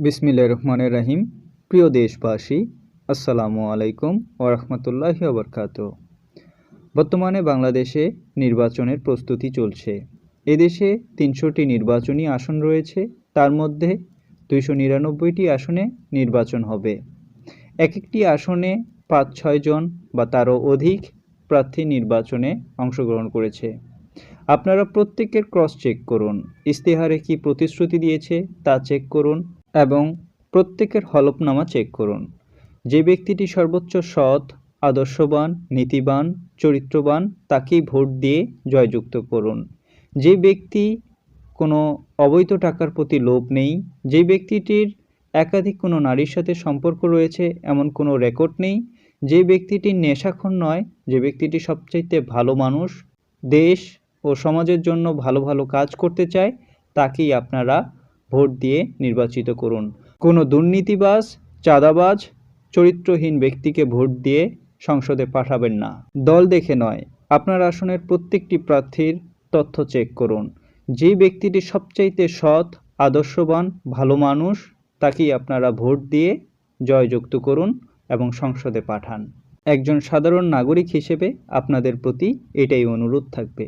বিসমিল্লাহির রহমানির রহিম। প্রিয় দেশবাসী, আসসালামু আলাইকুম ওয়া রাহমাতুল্লাহি ওয়া বারাকাতুহু। বর্তমানে বাংলাদেশে নির্বাচনের প্রস্তুতি চলছে। এদেশে ৩০০টি নির্বাচনী আসন রয়েছে, তার মধ্যে ২৯৯টি আসনে নির্বাচন হবে। একটি আসনে ৫-৬ জন বা তারও অধিক প্রার্থী নির্বাচনে অংশগ্রহণ করেছে। আপনারা প্রত্যেকের ক্রস চেক করুন, ইশতেহারে কি প্রতিশ্রুতি দিয়েছে তা চেক করুন এবং প্রত্যেকের হলফনামা চেক করুন। যে ব্যক্তিটি সর্বোচ্চ সৎ, আদর্শবান, নীতিবান, চরিত্রবান তাকেই ভোট দিয়ে জয়যুক্ত করুন। যে ব্যক্তি কোনো অবৈধ টাকার প্রতি লোভ নেই, যে ব্যক্তিটির একাধিক কোনো নারীর সাথে সম্পর্ক রয়েছে এমন কোনো রেকর্ড নেই, যে ব্যক্তিটি নেশাখোর নয়, যে ব্যক্তিটি সবচাইতে ভালো মানুষ, দেশ ও সমাজের জন্য ভালো ভালো কাজ করতে চায়, তাকেই আপনারা ভোট দিয়ে নির্বাচিত করুন। কোনো দুর্নীতিবাজ, চাঁদাবাজ, চরিত্রহীন ব্যক্তিকে ভোট দিয়ে সংসদে পাঠাবেন না। দল দেখে নয়, আপনার আসনের প্রত্যেকটি প্রার্থীর তথ্য চেক করুন। যে ব্যক্তিটি সবচাইতে সৎ, আদর্শবান, ভালো মানুষ তাকেই আপনারা ভোট দিয়ে জয়যুক্ত করুন এবং সংসদে পাঠান। একজন সাধারণ নাগরিক হিসেবে আপনাদের প্রতি এটাই অনুরোধ থাকবে।